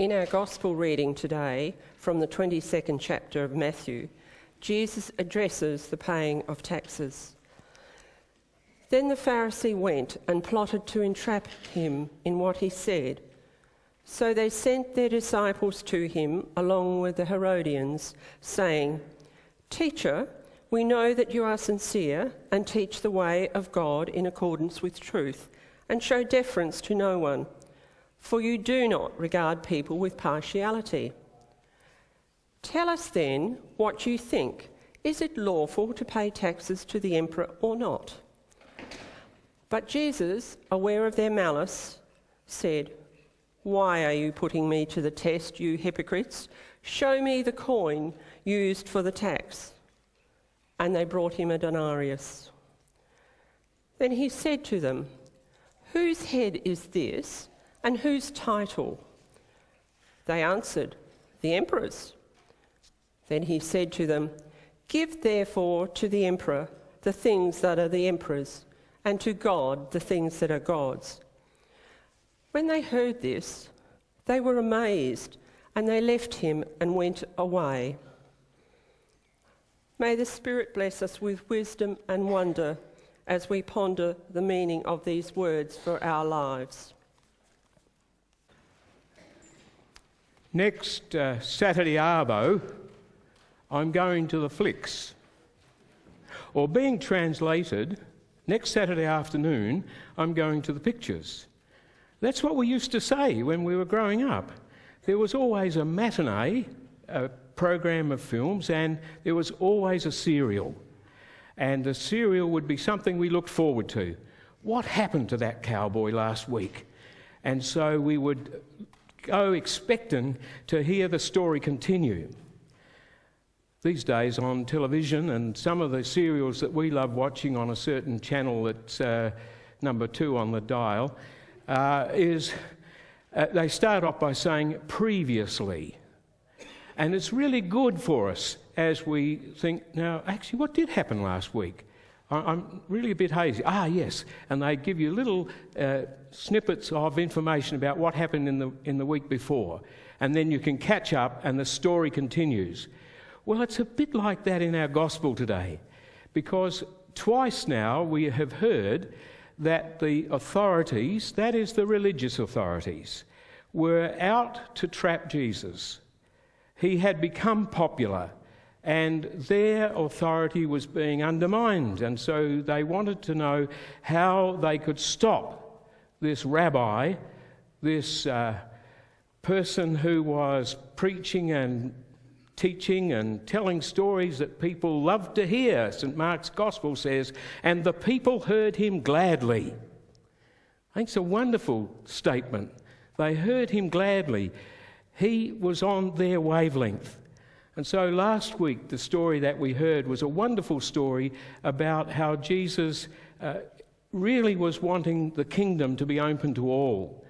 In our Gospel reading today, from the 22nd chapter of Matthew, Jesus addresses the paying of taxes. Then the Pharisee went and plotted to entrap him in what he said. So they sent their disciples to him along with the Herodians, saying, "Teacher, we know that you are sincere and teach the way of God in accordance with truth, and show deference to no one. For you do not regard people with partiality. Tell us then what you think. Is it lawful to pay taxes to the emperor or not?" But Jesus, aware of their malice, said, "Why are you putting me to the test, you hypocrites? Show me the coin used for the tax." And they brought him a denarius. Then he said to them, "Whose head is this, and whose title?" They answered, "The emperor's." Then he said to them, "Give therefore to the emperor the things that are the emperor's, and to God the things that are God's." When they heard this, they were amazed, and they left him and went away. May the Spirit bless us with wisdom and wonder as we ponder the meaning of these words for our lives. Next Saturday arvo, I'm going to the flicks. Or being translated, next Saturday afternoon, I'm going to the pictures. That's what we used to say when we were growing up. There was always a matinee, a program of films, and there was always a serial. And the serial would be something we looked forward to. What happened to that cowboy last week? And so we would go expecting to hear the story continue. These days on television, and some of the serials that we love watching on a certain channel that's number 2 on the dial, they start off by saying previously. And it's really good for us as we think, now, actually, what did happen last week? I'm really a bit hazy. Yes. And they give you little snippets of information about what happened in the week before. And then you can catch up and the story continues. Well, it's a bit like that in our gospel today, because twice now we have heard that the authorities, that is the religious authorities, were out to trap Jesus. He had become popular, and their authority was being undermined, and so they wanted to know how they could stop this rabbi, this person who was preaching and teaching and telling stories that people loved to hear. St. Mark's Gospel says, "And the people heard him gladly." I think it's a wonderful statement. They heard him gladly. He was on their wavelength. And so last week, the story that we heard was a wonderful story about how Jesus really was wanting the kingdom to be open to all.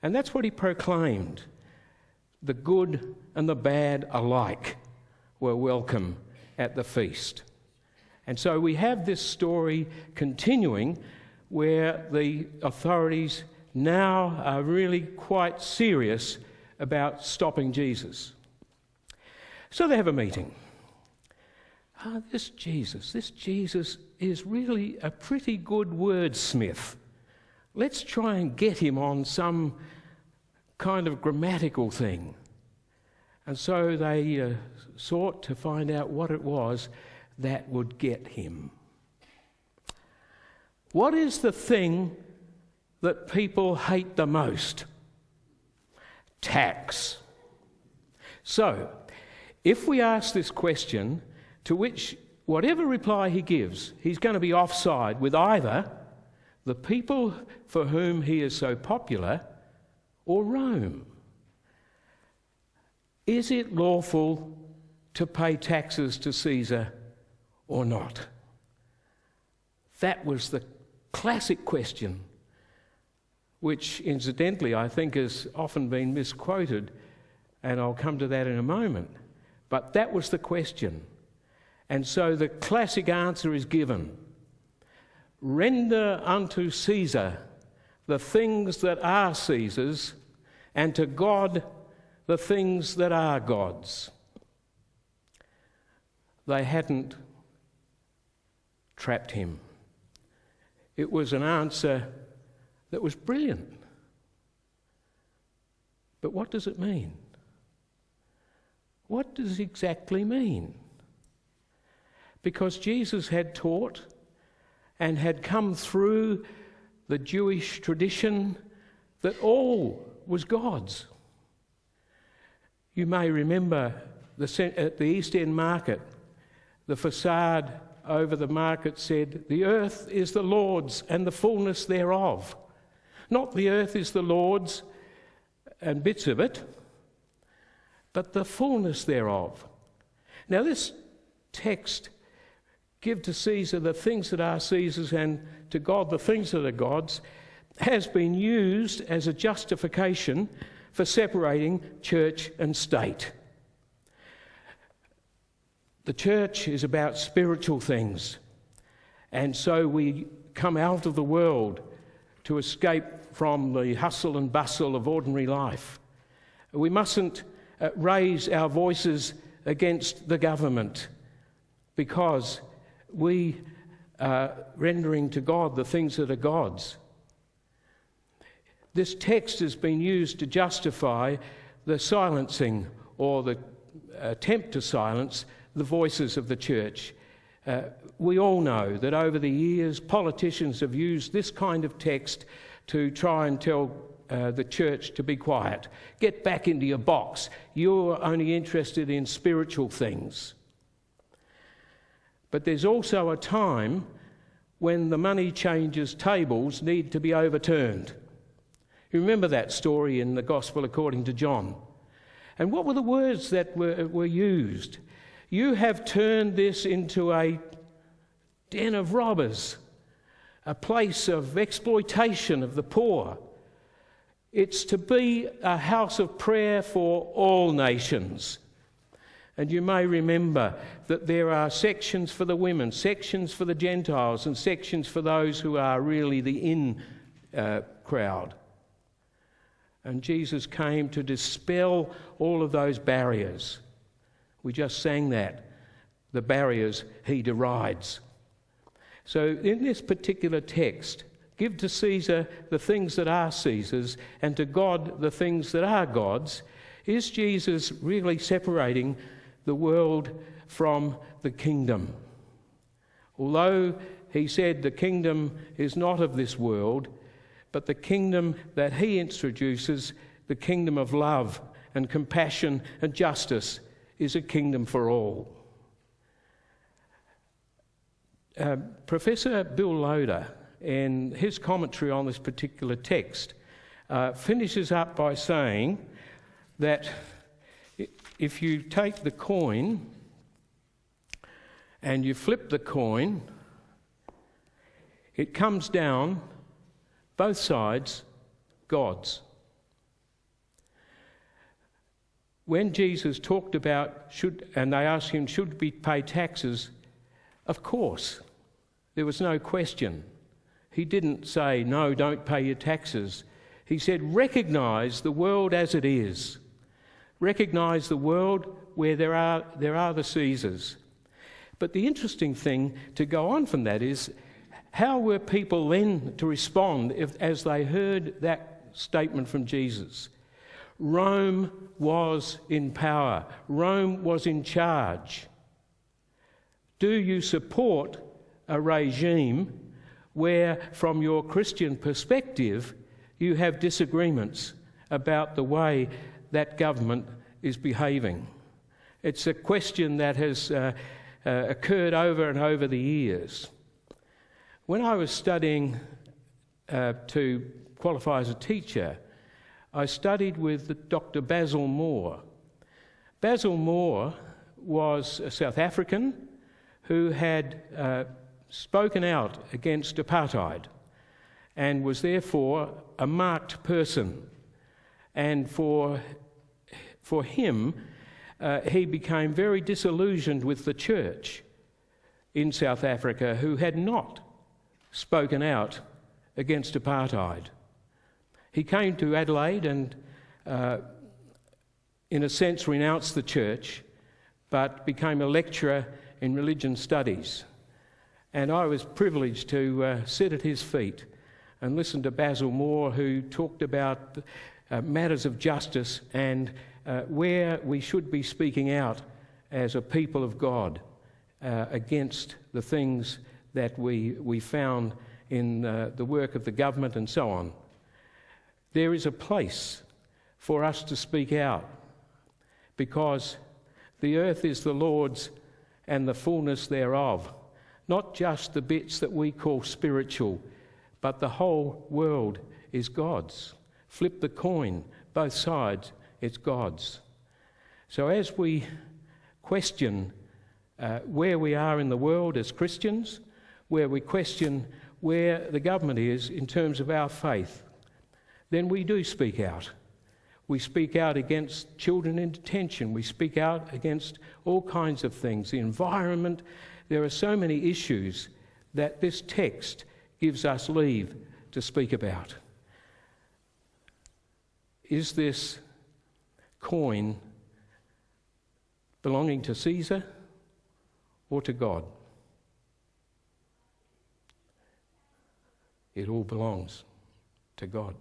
And that's what he proclaimed. The good and the bad alike were welcome at the feast. And so we have this story continuing where the authorities now are really quite serious about stopping Jesus. So they have a meeting. This Jesus is really a pretty good wordsmith. Let's try and get him on some kind of grammatical thing. And so they sought to find out what it was that would get him. What is the thing that people hate the most? Tax. So, if we ask this question, to which whatever reply he gives, he's going to be offside with either the people for whom he is so popular or Rome. Is it lawful to pay taxes to Caesar or not? That was the classic question, which incidentally I think has often been misquoted, and I'll come to that in a moment. But that was the question. And so the classic answer is given. Render unto Caesar the things that are Caesar's, and to God the things that are God's. They hadn't trapped him. It was an answer that was brilliant. But what does it mean? What does it exactly mean? Because Jesus had taught and had come through the Jewish tradition that all was God's. You may remember at the East End market, the facade over the market said, "The earth is the Lord's and the fullness thereof." Not the earth is the Lord's and bits of it, but the fullness thereof. Now this text, "Give to Caesar the things that are Caesar's and to God the things that are God's," has been used as a justification for separating church and state. The church is about spiritual things, and so we come out of the world to escape from the hustle and bustle of ordinary life. We mustn't raise our voices against the government because we are rendering to God the things that are God's. This text has been used to justify the silencing or the attempt to silence the voices of the church. We all know that over the years politicians have used this kind of text to try and tell the church to be quiet. Get back into your box. You're only interested in spiritual things. But there's also a time when the money changers' tables need to be overturned. You remember that story in the Gospel according to John. And what were the words that were used? "You have turned this into a den of robbers, a place of exploitation of the poor. It's to be a house of prayer for all nations." And you may remember that there are sections for the women, sections for the Gentiles, and sections for those who are really the in crowd. And Jesus came to dispel all of those barriers. We just sang that. The barriers he derides. So in this particular text, "Give to Caesar the things that are Caesar's and to God the things that are God's," is Jesus really separating the world from the kingdom? Although he said the kingdom is not of this world, but the kingdom that he introduces, the kingdom of love and compassion and justice, is a kingdom for all. Professor Bill Loader, in his commentary on this particular text, finishes up by saying that if you take the coin and you flip the coin, it comes down both sides God's. When Jesus talked about and they asked him, should we pay taxes? Of course. There was no question. He didn't say, no, don't pay your taxes. He said, recognise the world as it is. Recognise the world where there are the Caesars. But the interesting thing to go on from that is, how were people then to respond as they heard that statement from Jesus? Rome was in power. Rome was in charge. Do you support a regime where, from your Christian perspective, you have disagreements about the way that government is behaving? It's a question that has occurred over and over the years. When I was studying to qualify as a teacher, I studied with Dr. Basil Moore. Basil Moore was a South African who had spoken out against apartheid and was therefore a marked person. And for him, he became very disillusioned with the church in South Africa, who had not spoken out against apartheid. He came to Adelaide and in a sense, renounced the church, but became a lecturer in religion studies. And I was privileged to sit at his feet and listen to Basil Moore, who talked about matters of justice and where we should be speaking out as a people of God against the things that we found in the work of the government and so on. There is a place for us to speak out, because the earth is the Lord's and the fullness thereof, not just the bits that we call spiritual, but the whole world is God's. Flip the coin, both sides, it's God's. So as we question where we are in the world as Christians, where we question where the government is in terms of our faith, then we do speak out. We speak out against children in detention. We speak out against all kinds of things. The environment, there are so many issues that this text gives us leave to speak about. Is this coin belonging to Caesar or to God? It all belongs to God.